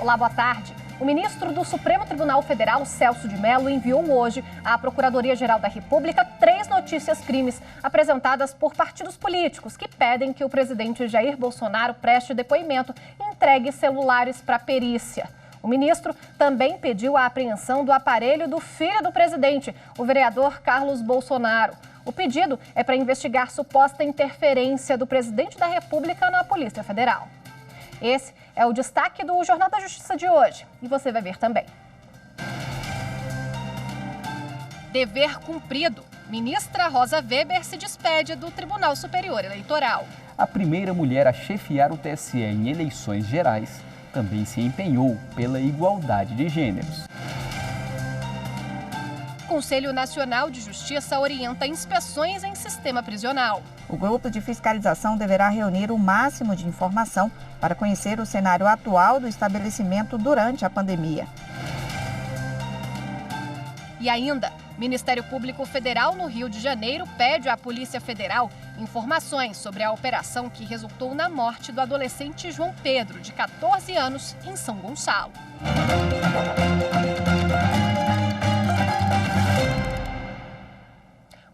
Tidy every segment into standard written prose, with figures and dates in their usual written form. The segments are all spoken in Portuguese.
Olá, boa tarde. O ministro do Supremo Tribunal Federal, Celso de Mello, enviou hoje à Procuradoria-Geral da República 3 notícias-crimes apresentadas por partidos políticos que pedem que o presidente Jair Bolsonaro preste depoimento e entregue celulares para perícia. O ministro também pediu a apreensão do aparelho do filho do presidente, o vereador Carlos Bolsonaro. O pedido é para investigar suposta interferência do presidente da República na Polícia Federal. Esse é o destaque do Jornal da Justiça de hoje. E você vai ver também. Dever cumprido. Ministra Rosa Weber se despede do Tribunal Superior Eleitoral. A primeira mulher a chefiar o TSE em eleições gerais também se empenhou pela igualdade de gêneros. O Conselho Nacional de Justiça orienta inspeções em sistema prisional. O grupo de fiscalização deverá reunir o máximo de informação para conhecer o cenário atual do estabelecimento durante a pandemia. E ainda, Ministério Público Federal no Rio de Janeiro pede à Polícia Federal informações sobre a operação que resultou na morte do adolescente João Pedro, de 14 anos, em São Gonçalo.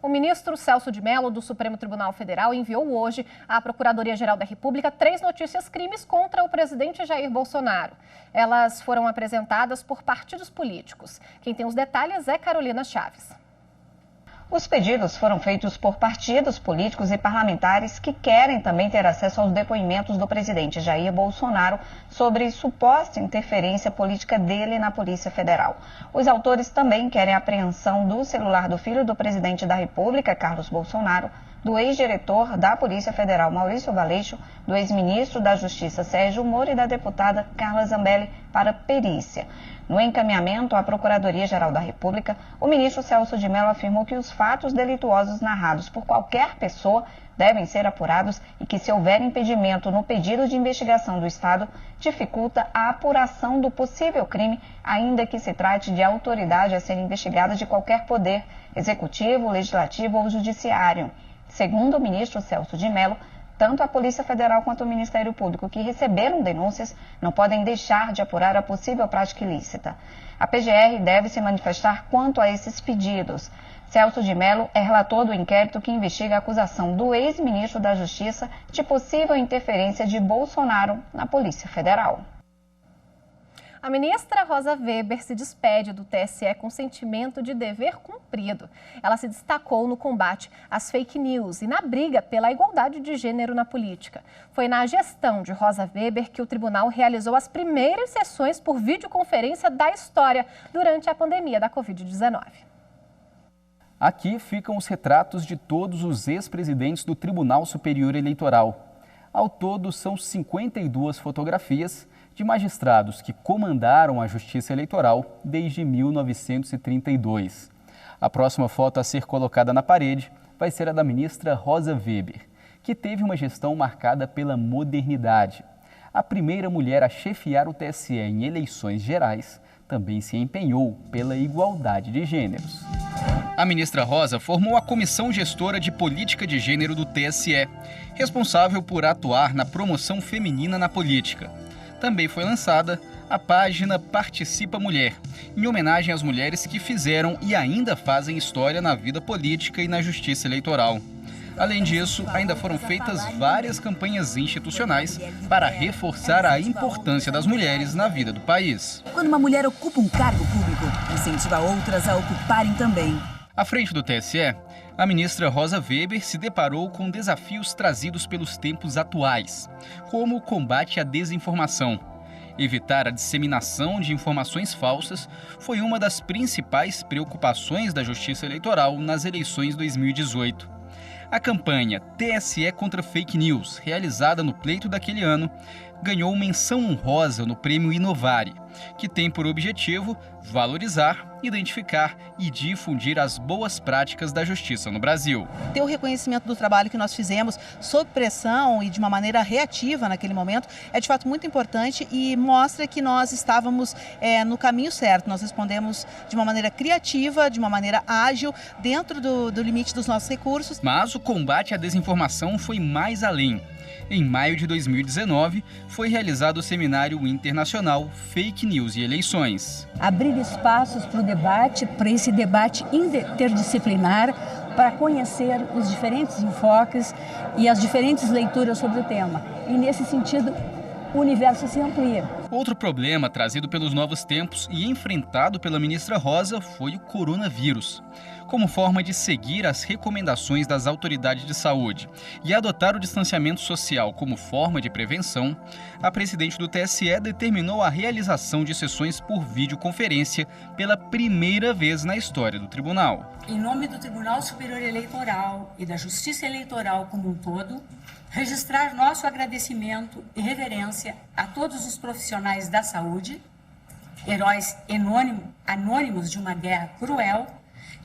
O ministro Celso de Mello, do Supremo Tribunal Federal, enviou hoje à Procuradoria-Geral da República 3 notícias-crimes contra o presidente Jair Bolsonaro. Elas foram apresentadas por partidos políticos. Quem tem os detalhes é Carolina Chaves. Os pedidos foram feitos por partidos políticos e parlamentares que querem também ter acesso aos depoimentos do presidente Jair Bolsonaro sobre suposta interferência política dele na Polícia Federal. Os autores também querem a apreensão do celular do filho do presidente da República, Carlos Bolsonaro, do ex-diretor da Polícia Federal, Maurício Valeixo, do ex-ministro da Justiça, Sérgio Moro, e da deputada Carla Zambelli para perícia. No encaminhamento à Procuradoria-Geral da República, o ministro Celso de Mello afirmou que os fatos delituosos narrados por qualquer pessoa devem ser apurados e que, se houver impedimento no pedido de investigação do Estado, dificulta a apuração do possível crime, ainda que se trate de autoridade a ser investigada de qualquer poder, executivo, legislativo ou judiciário. Segundo o ministro Celso de Mello, tanto a Polícia Federal quanto o Ministério Público que receberam denúncias não podem deixar de apurar a possível prática ilícita. A PGR deve se manifestar quanto a esses pedidos. Celso de Mello é relator do inquérito que investiga a acusação do ex-ministro da Justiça de possível interferência de Bolsonaro na Polícia Federal. A ministra Rosa Weber se despede do TSE com sentimento de dever cumprido. Ela se destacou no combate às fake news e na briga pela igualdade de gênero na política. Foi na gestão de Rosa Weber que o tribunal realizou as primeiras sessões por videoconferência da história durante a pandemia da Covid-19. Aqui ficam os retratos de todos os ex-presidentes do Tribunal Superior Eleitoral. Ao todo, são 52 fotografias de magistrados que comandaram a Justiça Eleitoral desde 1932. A próxima foto a ser colocada na parede vai ser a da ministra Rosa Weber, que teve uma gestão marcada pela modernidade. A primeira mulher a chefiar o TSE em eleições gerais também se empenhou pela igualdade de gêneros. A ministra Rosa formou a Comissão Gestora de Política de Gênero do TSE, responsável por atuar na promoção feminina na política. Também foi lançada a página Participa Mulher, em homenagem às mulheres que fizeram e ainda fazem história na vida política e na justiça eleitoral. Além disso, ainda foram feitas várias campanhas institucionais para reforçar a importância das mulheres na vida do país. Quando uma mulher ocupa um cargo público, incentiva outras a ocuparem também. À frente do TSE, a ministra Rosa Weber se deparou com desafios trazidos pelos tempos atuais, como o combate à desinformação. Evitar a disseminação de informações falsas foi uma das principais preocupações da Justiça Eleitoral nas eleições 2018. A campanha TSE contra Fake News, realizada no pleito daquele ano, ganhou menção honrosa no Prêmio Inovare, que tem por objetivo valorizar, identificar e difundir as boas práticas da justiça no Brasil. Ter o reconhecimento do trabalho que nós fizemos sob pressão e de uma maneira reativa naquele momento é de fato muito importante e mostra que nós estávamos no caminho certo. Nós respondemos de uma maneira criativa, de uma maneira ágil, dentro do limite dos nossos recursos. Mas o combate à desinformação foi mais além. Em maio de 2019, foi realizado o seminário internacional Fake News e Eleições. Abrir espaços para o debate, para esse debate interdisciplinar, para conhecer os diferentes enfoques e as diferentes leituras sobre o tema. E, nesse sentido, o universo se amplia. Outro problema trazido pelos novos tempos e enfrentado pela ministra Rosa foi o coronavírus. Como forma de seguir as recomendações das autoridades de saúde e adotar o distanciamento social como forma de prevenção, a presidente do TSE determinou a realização de sessões por videoconferência pela primeira vez na história do tribunal. Em nome do Tribunal Superior Eleitoral e da Justiça Eleitoral como um todo, registrar nosso agradecimento e reverência a todos os profissionais da saúde, heróis anônimos de uma guerra cruel,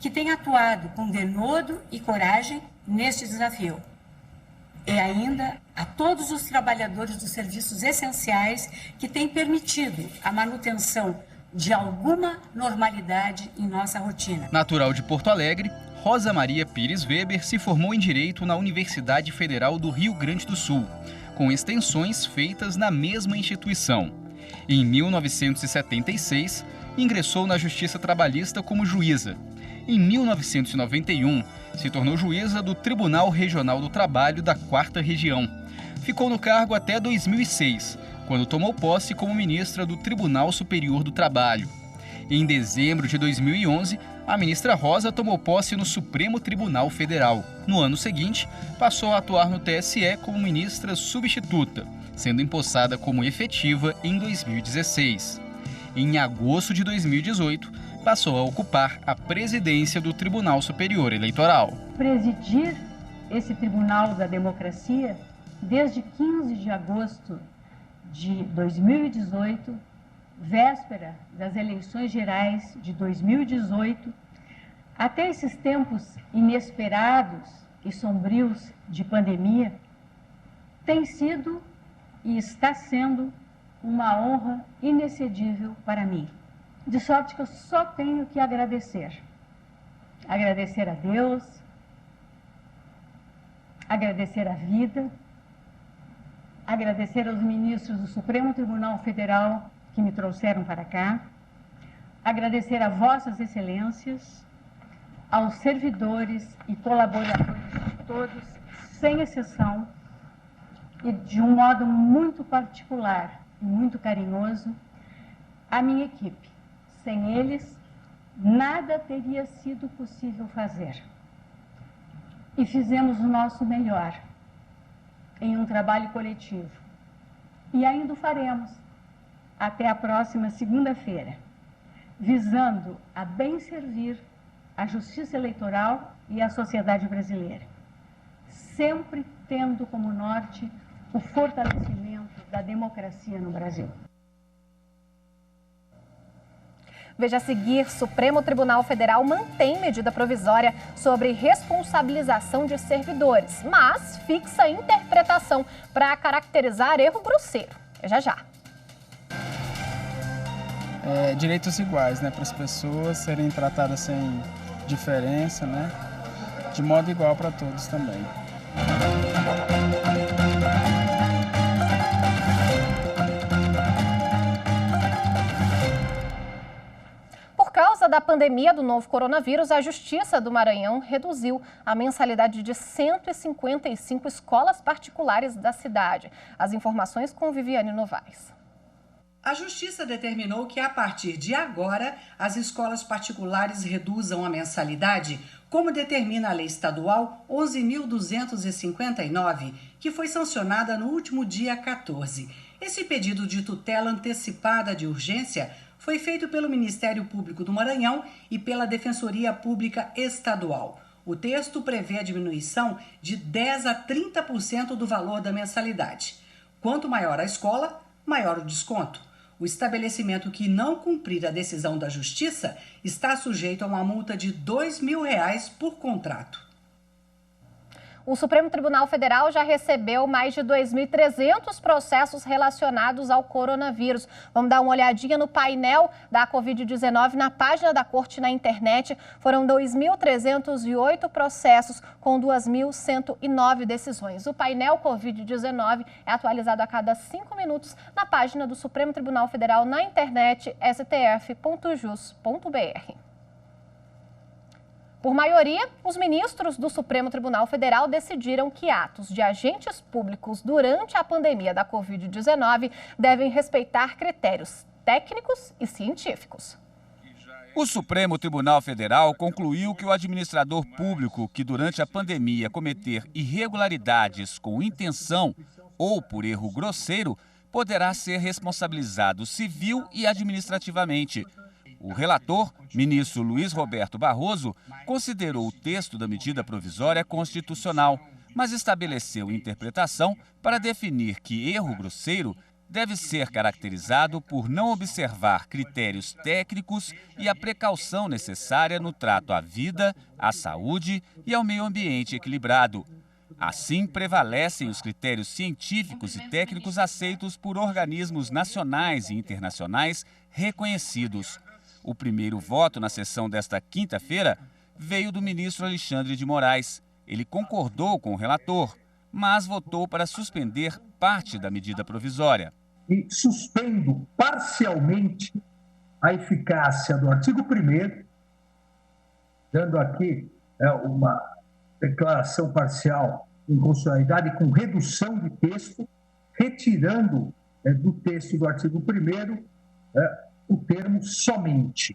que têm atuado com denodo e coragem neste desafio. E ainda a todos os trabalhadores dos serviços essenciais que têm permitido a manutenção de alguma normalidade em nossa rotina. Natural de Porto Alegre, Rosa Maria Pires Weber se formou em Direito na Universidade Federal do Rio Grande do Sul, com extensões feitas na mesma instituição. Em 1976, ingressou na Justiça Trabalhista como juíza. Em 1991, se tornou juíza do Tribunal Regional do Trabalho da 4ª Região. Ficou no cargo até 2006, quando tomou posse como ministra do Tribunal Superior do Trabalho. Em dezembro de 2011, a ministra Rosa tomou posse no Supremo Tribunal Federal. No ano seguinte, passou a atuar no TSE como ministra substituta, sendo empossada como efetiva em 2016. Em agosto de 2018, passou a ocupar a presidência do Tribunal Superior Eleitoral. Presidir esse Tribunal da Democracia desde 15 de agosto de 2018, véspera das eleições gerais de 2018, até esses tempos inesperados e sombrios de pandemia, tem sido e está sendo uma honra inexcedível para mim. De sorte que eu só tenho que agradecer. Agradecer a Deus, agradecer a vida, agradecer aos ministros do Supremo Tribunal Federal que me trouxeram para cá, agradecer a vossas excelências, aos servidores e colaboradores todos, sem exceção, e de um modo muito particular e muito carinhoso, a minha equipe. Sem eles, nada teria sido possível fazer. E fizemos o nosso melhor em um trabalho coletivo. E ainda o faremos até a próxima segunda-feira, visando a bem servir a justiça eleitoral e a sociedade brasileira, sempre tendo como norte o fortalecimento da democracia no Brasil. Veja a seguir, Supremo Tribunal Federal mantém medida provisória sobre responsabilização de servidores, mas fixa interpretação para caracterizar erro grosseiro. Veja já. Direitos iguais, né, para as pessoas serem tratadas sem diferença, né, de modo igual para todos também. Por causa da pandemia do novo coronavírus, a Justiça do Maranhão reduziu a mensalidade de 155 escolas particulares da cidade. As informações com Viviane Novaes. A Justiça determinou que, a partir de agora, as escolas particulares reduzam a mensalidade, como determina a lei estadual 11.259, que foi sancionada no último dia 14. Esse pedido de tutela antecipada de urgência foi feito pelo Ministério Público do Maranhão e pela Defensoria Pública Estadual. O texto prevê a diminuição de 10% a 30% do valor da mensalidade. Quanto maior a escola, maior o desconto. O estabelecimento que não cumprir a decisão da Justiça está sujeito a uma multa de R$ 2.000 por contrato. O Supremo Tribunal Federal já recebeu mais de 2.300 processos relacionados ao coronavírus. Vamos dar uma olhadinha no painel da Covid-19 na página da Corte na internet. Foram 2.308 processos com 2.109 decisões. O painel Covid-19 é atualizado a cada 5 minutos na página do Supremo Tribunal Federal na internet stf.jus.br. Por maioria, os ministros do Supremo Tribunal Federal decidiram que atos de agentes públicos durante a pandemia da Covid-19 devem respeitar critérios técnicos e científicos. O Supremo Tribunal Federal concluiu que o administrador público que durante a pandemia cometer irregularidades com intenção ou por erro grosseiro poderá ser responsabilizado civil e administrativamente. O relator, ministro Luiz Roberto Barroso, considerou o texto da medida provisória constitucional, mas estabeleceu interpretação para definir que erro grosseiro deve ser caracterizado por não observar critérios técnicos e a precaução necessária no trato à vida, à saúde e ao meio ambiente equilibrado. Assim, prevalecem os critérios científicos e técnicos aceitos por organismos nacionais e internacionais reconhecidos. O primeiro voto na sessão desta quinta-feira veio do ministro Alexandre de Moraes. Ele concordou com o relator, mas votou para suspender parte da medida provisória. E suspendo parcialmente a eficácia do artigo 1º, dando aqui uma declaração parcial de inconstitucionalidade com redução de texto, retirando do texto do artigo 1º o termo somente,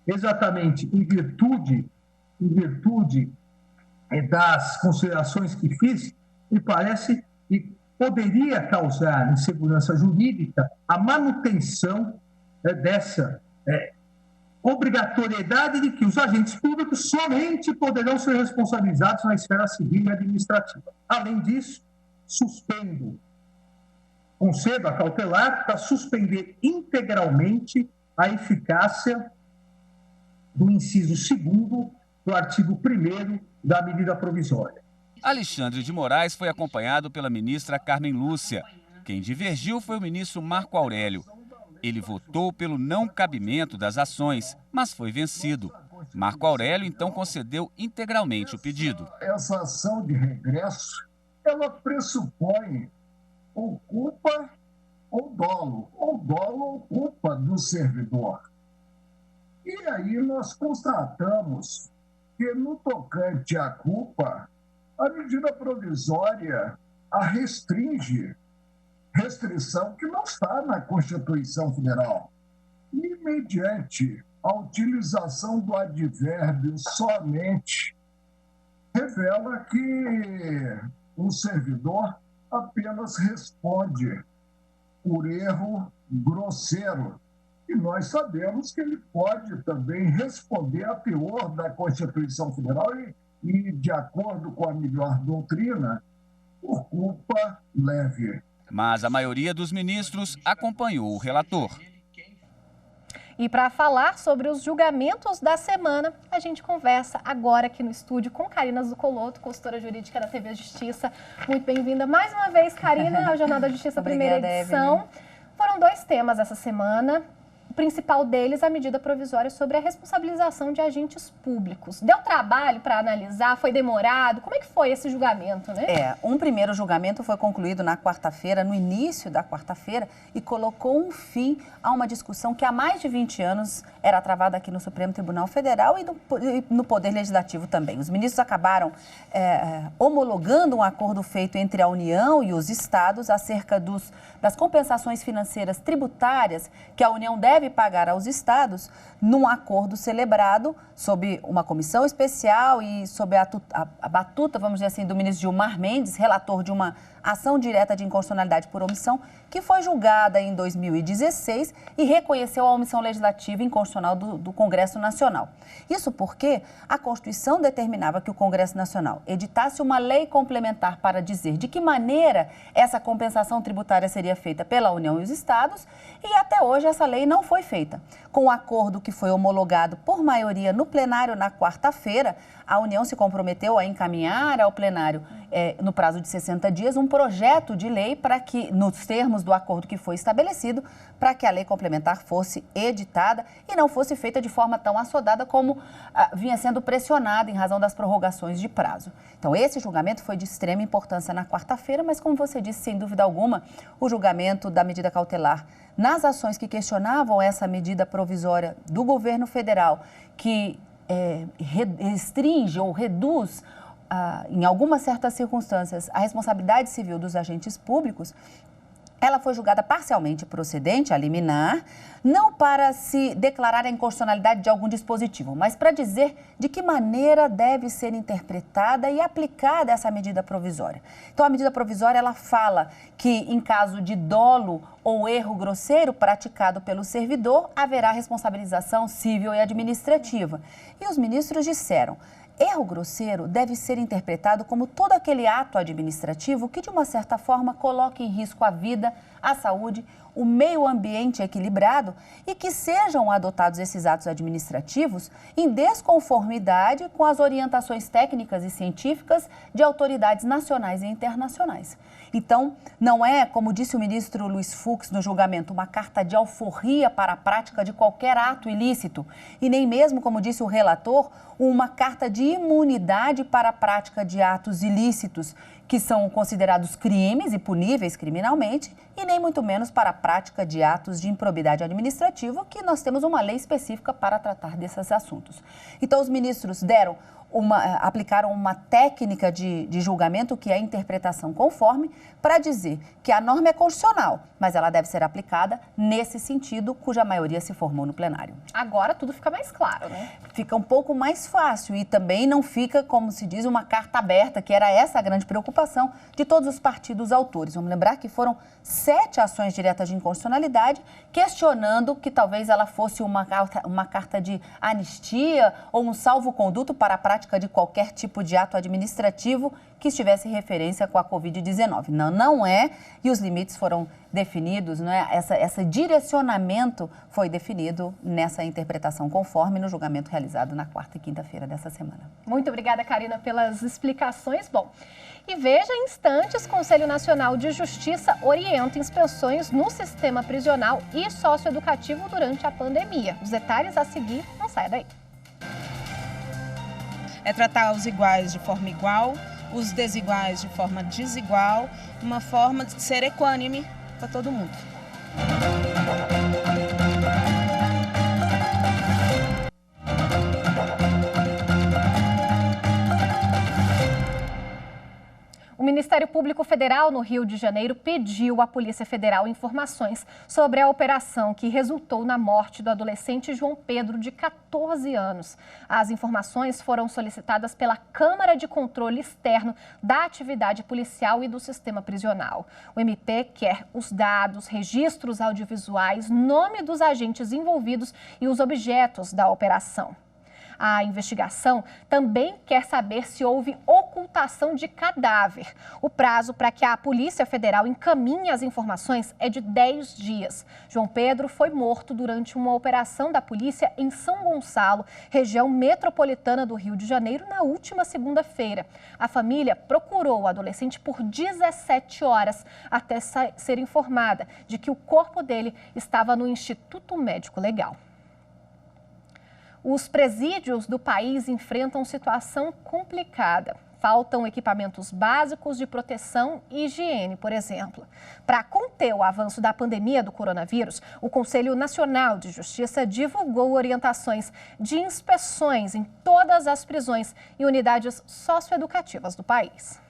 exatamente em virtude das considerações que fiz, me parece que poderia causar insegurança jurídica a manutenção dessa obrigatoriedade de que os agentes públicos somente poderão ser responsabilizados na esfera civil e administrativa. Além disso, concedo a cautelar para suspender integralmente a eficácia do inciso 2º do artigo 1º da medida provisória. Alexandre de Moraes foi acompanhado pela ministra Carmen Lúcia. Quem divergiu foi o ministro Marco Aurélio. Ele votou pelo não cabimento das ações, mas foi vencido. Marco Aurélio, então, concedeu integralmente o pedido. Essa ação de regresso, ela pressupõe ou culpa ou dolo ou culpa do servidor. E aí nós constatamos que, no tocante à culpa, a medida provisória a restringe, restrição que não está na Constituição Federal. E, mediante a utilização do advérbio somente, revela que o servidor apenas responde por erro grosseiro. E nós sabemos que ele pode também responder a teor da Constituição Federal e de acordo com a melhor doutrina, por culpa leve. Mas a maioria dos ministros acompanhou o relator. E para falar sobre os julgamentos da semana, a gente conversa agora aqui no estúdio com Karina Zucolotto, consultora jurídica da TV Justiça. Muito bem-vinda mais uma vez, Karina, ao Jornal da Justiça, primeira edição. Evelyn. Foram 2 temas essa semana. O principal deles, a medida provisória sobre a responsabilização de agentes públicos. Deu trabalho para analisar? Foi demorado? Como é que foi esse julgamento, né? Um primeiro julgamento foi concluído na quarta-feira, no início da quarta-feira, e colocou um fim a uma discussão que há mais de 20 anos era travada aqui no Supremo Tribunal Federal e no Poder Legislativo também. Os ministros acabaram homologando um acordo feito entre a União e os estados acerca das compensações financeiras tributárias que a União deve pagar aos estados num acordo celebrado sob uma comissão especial e sob a batuta, vamos dizer assim, do ministro Gilmar Mendes, relator de uma ação direta de inconstitucionalidade por omissão, que foi julgada em 2016 e reconheceu a omissão legislativa inconstitucional do Congresso Nacional. Isso porque a Constituição determinava que o Congresso Nacional editasse uma lei complementar para dizer de que maneira essa compensação tributária seria feita pela União e os estados, e até hoje essa lei não foi feita. Com o acordo que foi homologado por maioria no plenário na quarta-feira, a União se comprometeu a encaminhar ao plenário no prazo de 60 dias, um projeto de lei para que, nos termos do acordo que foi estabelecido, para que a lei complementar fosse editada e não fosse feita de forma tão assodada como vinha sendo pressionada em razão das prorrogações de prazo. Então, esse julgamento foi de extrema importância na quarta-feira, mas, como você disse, sem dúvida alguma, o julgamento da medida cautelar nas ações que questionavam essa medida provisória do governo federal, que restringe ou reduz, em algumas certas circunstâncias, a responsabilidade civil dos agentes públicos, ela foi julgada parcialmente procedente, a liminar, não para se declarar a inconstitucionalidade de algum dispositivo, mas para dizer de que maneira deve ser interpretada e aplicada essa medida provisória. Então, a medida provisória, ela fala que, em caso de dolo ou erro grosseiro praticado pelo servidor, haverá responsabilização civil e administrativa. E os ministros disseram: erro grosseiro deve ser interpretado como todo aquele ato administrativo que, de uma certa forma, coloque em risco a vida, a saúde, o meio ambiente equilibrado e que sejam adotados esses atos administrativos em desconformidade com as orientações técnicas e científicas de autoridades nacionais e internacionais. Então, não é, como disse o ministro Luiz Fux no julgamento, uma carta de alforria para a prática de qualquer ato ilícito e nem mesmo, como disse o relator, uma carta de imunidade para a prática de atos ilícitos que são considerados crimes e puníveis criminalmente e nem muito menos para a prática de atos de improbidade administrativa, que nós temos uma lei específica para tratar desses assuntos. Então, os ministros aplicaram uma técnica de julgamento, que é a interpretação conforme, para dizer que a norma é constitucional, mas ela deve ser aplicada nesse sentido, cuja maioria se formou no plenário. Agora tudo fica mais claro, né? Fica um pouco mais fácil e também não fica, como se diz, uma carta aberta, que era essa a grande preocupação de todos os partidos autores. Vamos lembrar que foram 7 ações diretas de inconstitucionalidade, questionando que talvez ela fosse uma carta de anistia ou um salvo-conduto para a prática de qualquer tipo de ato administrativo que estivesse em referência com a Covid-19. Não é, e os limites foram definidos, não é? Esse direcionamento foi definido nessa interpretação conforme no julgamento realizado na quarta e quinta-feira dessa semana. Muito obrigada, Karina, pelas explicações. Bom, e veja, em instantes, Conselho Nacional de Justiça orienta inspeções no sistema prisional e socioeducativo durante a pandemia. Os detalhes a seguir, não saia daí. É tratar os iguais de forma igual, os desiguais de forma desigual, uma forma de ser equânime para todo mundo. O Ministério Público Federal no Rio de Janeiro pediu à Polícia Federal informações sobre a operação que resultou na morte do adolescente João Pedro, de 14 anos. As informações foram solicitadas pela Câmara de Controle Externo da Atividade Policial e do Sistema Prisional. O MP quer os dados, registros audiovisuais, nome dos agentes envolvidos e os objetos da operação. A investigação também quer saber se houve ocultação de cadáver. O prazo para que a Polícia Federal encaminhe as informações é de 10 dias. João Pedro foi morto durante uma operação da polícia em São Gonçalo, região metropolitana do Rio de Janeiro, na última segunda-feira. A família procurou o adolescente por 17 horas até ser informada de que o corpo dele estava no Instituto Médico Legal. Os presídios do país enfrentam situação complicada. Faltam equipamentos básicos de proteção e higiene, por exemplo. Para conter o avanço da pandemia do coronavírus, o Conselho Nacional de Justiça divulgou orientações de inspeções em todas as prisões e unidades socioeducativas do país.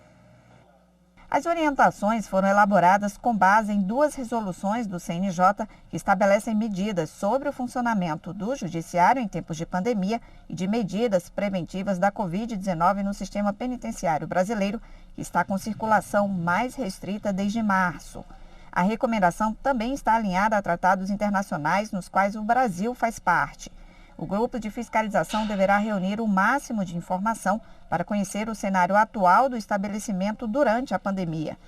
As orientações foram elaboradas com base em 2 resoluções do CNJ que estabelecem medidas sobre o funcionamento do judiciário em tempos de pandemia e de medidas preventivas da Covid-19 no sistema penitenciário brasileiro, que está com circulação mais restrita desde março. A recomendação também está alinhada a tratados internacionais nos quais o Brasil faz parte. O grupo de fiscalização deverá reunir o máximo de informação para conhecer o cenário atual do estabelecimento durante a pandemia.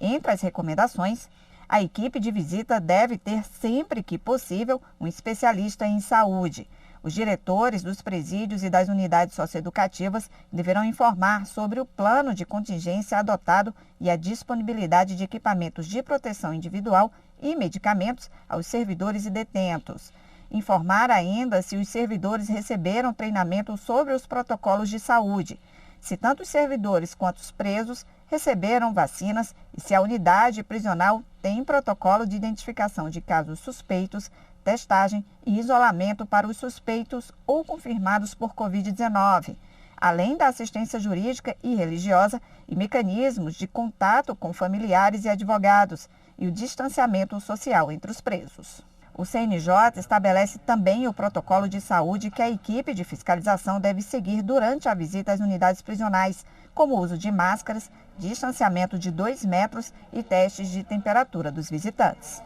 Entre as recomendações, a equipe de visita deve ter, sempre que possível, um especialista em saúde. Os diretores dos presídios e das unidades socioeducativas deverão informar sobre o plano de contingência adotado e a disponibilidade de equipamentos de proteção individual e medicamentos aos servidores e detentos. Informar ainda se os servidores receberam treinamento sobre os protocolos de saúde, se tanto os servidores quanto os presos receberam vacinas e se a unidade prisional tem protocolo de identificação de casos suspeitos, testagem e isolamento para os suspeitos ou confirmados por Covid-19, além da assistência jurídica e religiosa e mecanismos de contato com familiares e advogados e o distanciamento social entre os presos. O CNJ estabelece também o protocolo de saúde que a equipe de fiscalização deve seguir durante a visita às unidades prisionais, como o uso de máscaras, distanciamento de 2 metros e testes de temperatura dos visitantes.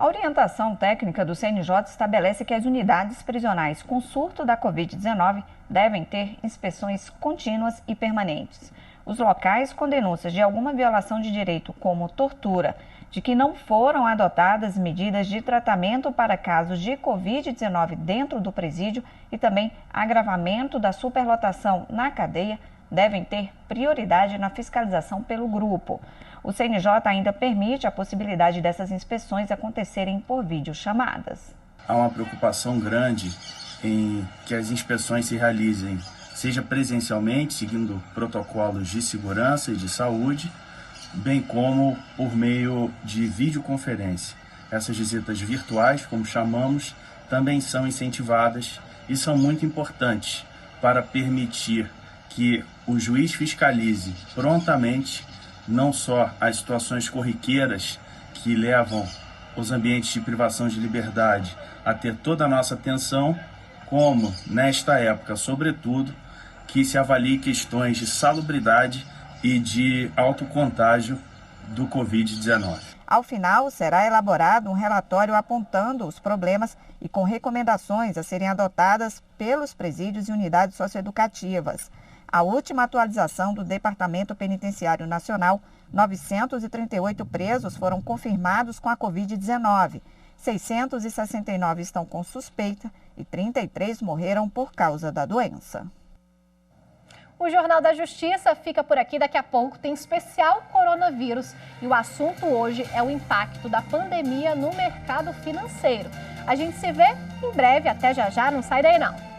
A orientação técnica do CNJ estabelece que as unidades prisionais com surto da Covid-19 devem ter inspeções contínuas e permanentes. Os locais com denúncias de alguma violação de direito, como tortura, de que não foram adotadas medidas de tratamento para casos de Covid-19 dentro do presídio e também agravamento da superlotação na cadeia, devem ter prioridade na fiscalização pelo grupo. O CNJ ainda permite a possibilidade dessas inspeções acontecerem por videochamadas. Há uma preocupação grande em que as inspeções se realizem, seja presencialmente, seguindo protocolos de segurança e de saúde, bem como por meio de videoconferência. Essas visitas virtuais, como chamamos, também são incentivadas e são muito importantes para permitir que o juiz fiscalize prontamente não só as situações corriqueiras que levam os ambientes de privação de liberdade a ter toda a nossa atenção, como, nesta época, sobretudo, que se avalie questões de salubridade e de autocontágio do Covid-19. Ao final, será elaborado um relatório apontando os problemas e com recomendações a serem adotadas pelos presídios e unidades socioeducativas. A última atualização do Departamento Penitenciário Nacional, 938 presos foram confirmados com a Covid-19. 669 estão com suspeita e 33 morreram por causa da doença. O Jornal da Justiça fica por aqui. Daqui a pouco tem especial coronavírus. E o assunto hoje é o impacto da pandemia no mercado financeiro. A gente se vê em breve. Até já já. Não sai daí não.